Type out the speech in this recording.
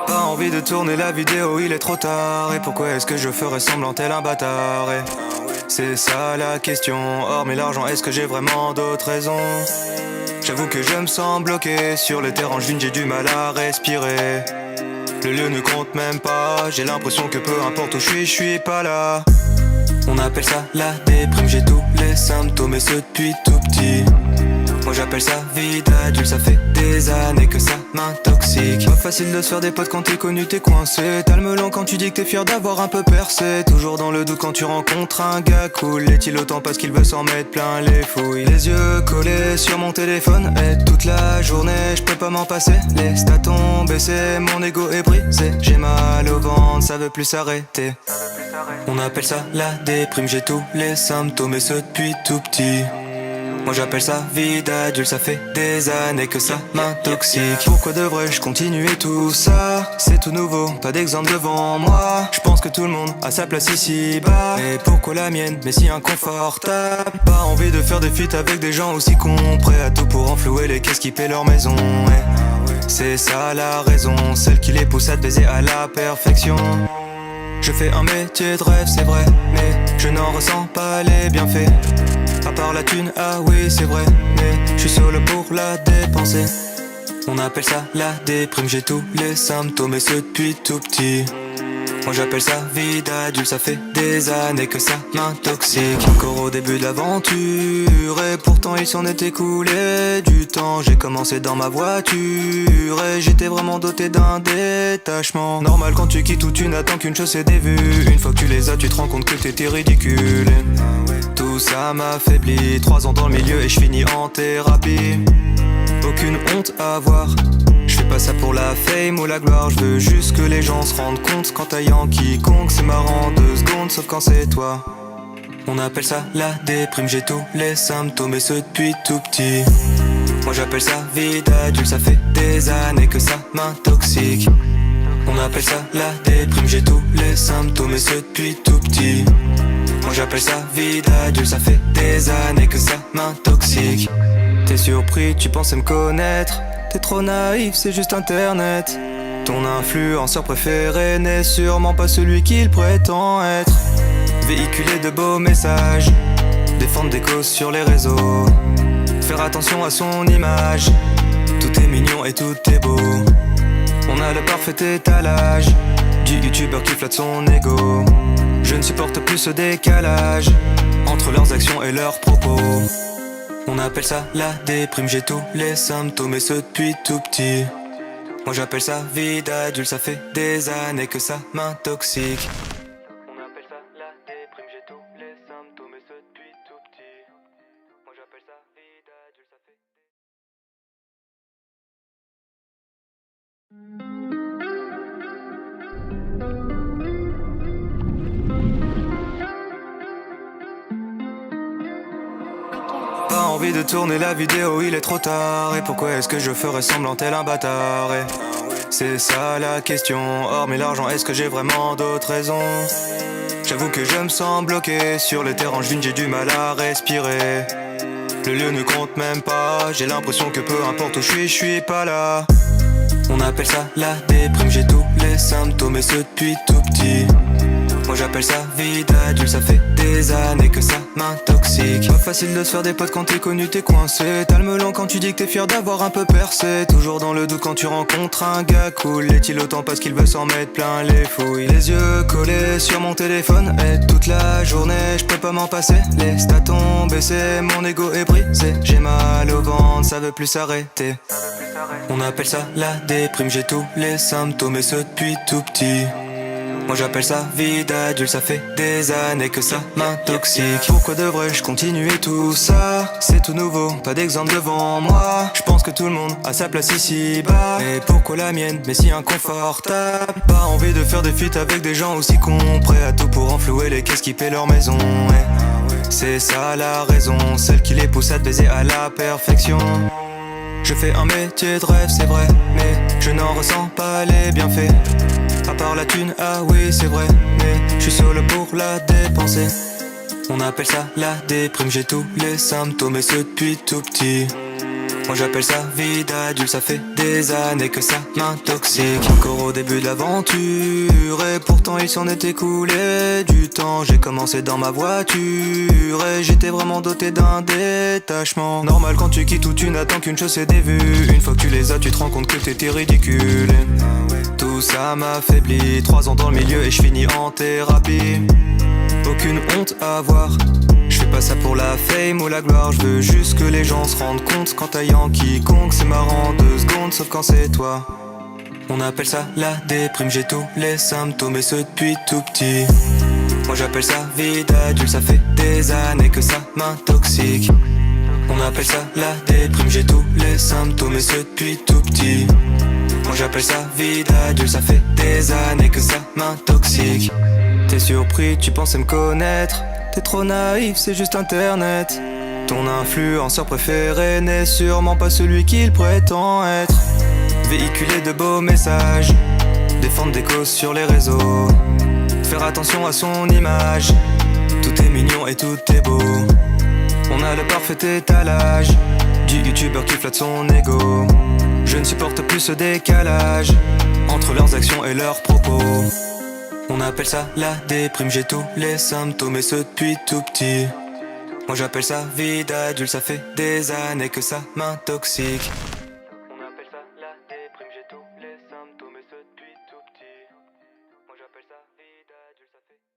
Pas envie de tourner la vidéo, il est trop tard. Et pourquoi est-ce que je ferais semblant tel un bâtard? Et c'est ça la question. Hormis l'argent, est-ce que j'ai vraiment d'autres raisons? J'avoue que je me sens bloqué sur les terrains d'une, j'ai du mal à respirer. Le lieu ne compte même pas, j'ai l'impression que peu importe où je suis pas là. On appelle ça la déprime, j'ai tous les symptômes et ce depuis tout petit. Moi j'appelle ça vie d'adulte, ça fait des années que ça m'intoxique. Pas facile de se faire des potes quand t'es connu, t'es coincé. T'as le melon quand tu dis que t'es fier d'avoir un peu percé. Toujours dans le doute quand tu rencontres un gars cool. Est-il autant parce qu'il veut s'en mettre plein les fouilles? Les yeux collés sur mon téléphone et toute la journée je peux pas m'en passer. Les stats ont baissé, mon ego est brisé. J'ai mal au ventre, ça veut plus s'arrêter. On appelle ça la déprime, j'ai tous les symptômes et ce depuis tout petit. Moi j'appelle ça vie d'adulte, ça fait des années que ça m'intoxique. Pourquoi devrais-je continuer tout ça? C'est tout nouveau, pas d'exemple devant moi. Je pense que tout le monde a sa place ici bas. Mais pourquoi la mienne, mais si inconfortable? Pas envie de faire des feats avec des gens aussi cons, prêts à tout pour enflouer les caisses qui paient leur maison. C'est ça la raison, celle qui les pousse à te baiser à la perfection. Je fais un métier de rêve, c'est vrai, mais je n'en ressens pas les bienfaits. À part la thune, ah oui c'est vrai, mais je suis solo pour la dépenser. On appelle ça la déprime, j'ai tous les symptômes et ce depuis tout petit. Moi j'appelle ça vie d'adulte, ça fait des années que ça m'intoxique. Encore au début de l'aventure et pourtant il s'en est écoulé du temps. J'ai commencé dans ma voiture et j'étais vraiment doté d'un détachement. Normal quand tu quittes où tu n'attends qu'une chose, c'est des vues. Une fois que tu les as, tu te rends compte que t'étais ridicule. Tout ça m'affaiblit, 3 ans dans le milieu et je finis en thérapie. Aucune honte à avoir, je fais pas ça pour la fame ou la gloire. Je veux juste que les gens se rendent compte qu'en taillant quiconque c'est marrant 2 secondes, sauf quand c'est toi. On appelle ça la déprime, j'ai tous les symptômes et ce depuis tout petit. Moi j'appelle ça vie d'adulte, ça fait des années que ça m'intoxique. On appelle ça la déprime, j'ai tous les symptômes et ce depuis tout petit. Moi j'appelle ça vie d'adulte, ça fait des années que ça m'intoxique. T'es surpris, tu pensais me connaître. T'es trop naïf, c'est juste internet. Ton influenceur préféré n'est sûrement pas celui qu'il prétend être. Véhiculer de beaux messages, défendre des causes sur les réseaux, faire attention à son image. Tout est mignon et tout est beau. On a le parfait étalage du youtubeur qui flatte son ego. Je ne supporte plus ce décalage entre leurs actions et leurs propos. On appelle ça la déprime, j'ai tous les symptômes et ce depuis tout petit. Moi j'appelle ça vie d'adulte, ça fait des années que ça m'intoxique. On appelle ça la déprime, j'ai tous les symptômes et ce depuis tout petit. Moi j'appelle ça vie d'adulte, ça fait... Pas envie de tourner la vidéo, il est trop tard. Et pourquoi est-ce que je ferais semblant tel un bâtard? Et c'est ça la question. Hormis l'argent, est-ce que j'ai vraiment d'autres raisons? J'avoue que je me sens bloqué sur les terrains d'une, j'ai du mal à respirer. Le lieu ne compte même pas, j'ai l'impression que peu importe où je suis pas là. On appelle ça la déprime, j'ai tous les symptômes et ce depuis tout petit. Moi j'appelle ça vie d'adulte, ça fait des années que ça m'intoxique. Pas facile de se faire des potes quand t'es connu, t'es coincé. T'as le melon quand tu dis que t'es fier d'avoir un peu percé. Toujours dans le doute quand tu rencontres un gars cool. Est-il autant parce qu'il veut s'en mettre plein les fouilles? Les yeux collés sur mon téléphone et toute la journée je peux pas m'en passer. Les stats ont baissé, mon ego est brisé. J'ai mal au ventre, ça veut plus s'arrêter. On appelle ça la déprime, j'ai tous les symptômes et ce depuis tout petit. Moi j'appelle ça vie d'adulte, ça fait des années que ça m'intoxique. Pourquoi devrais-je continuer tout ça? C'est tout nouveau, pas d'exemple devant moi. Je pense que tout le monde a sa place ici bas. Mais pourquoi la mienne, mais si inconfortable? Pas envie de faire des feats avec des gens aussi cons, prêts à tout pour enflouer les caisses qui paient leur maison. C'est ça la raison, celle qui les pousse à te baiser à la perfection. Je fais un métier de rêve, c'est vrai, mais je n'en ressens pas les bienfaits. À part la thune, ah oui c'est vrai, mais je suis solo pour la dépenser. On appelle ça la déprime, j'ai tous les symptômes et ce depuis tout petit. Moi j'appelle ça vie d'adulte, ça fait des années que ça m'intoxique. Encore au début de l'aventure et pourtant il s'en est écoulé du temps. J'ai commencé dans ma voiture et j'étais vraiment doté d'un détachement. Normal quand tu quittes où tu n'attends qu'une chose c'est des vues. Une fois que tu les as tu te rends compte que t'étais ridicule. Tout ça m'affaiblit, 3 ans dans le milieu et je finis en thérapie. Aucune honte à avoir, je fais pas ça pour la fame ou la gloire. Je veux juste que les gens se rendent compte qu'en taillant quiconque c'est marrant 2 secondes sauf quand c'est toi. On appelle ça la déprime, j'ai tous les symptômes et ce depuis tout petit. Moi j'appelle ça vie d'adulte, ça fait des années que ça m'intoxique. On appelle ça la déprime, j'ai tous les symptômes et ce depuis tout petit. Moi j'appelle ça vie d'adulte, ça fait des années que ça m'intoxique. T'es surpris, tu pensais me connaître. T'es trop naïf, c'est juste internet. Ton influenceur préféré n'est sûrement pas celui qu'il prétend être. Véhiculer de beaux messages, défendre des causes sur les réseaux, faire attention à son image. Tout est mignon et tout est beau. On a le parfait étalage du youtubeur qui flatte son ego. Je ne supporte plus ce décalage entre leurs actions et leurs propos. On appelle ça la déprime, j'ai tous les symptômes et ce depuis tout petit. Moi j'appelle ça vie d'adulte, ça fait des années que ça m'intoxique.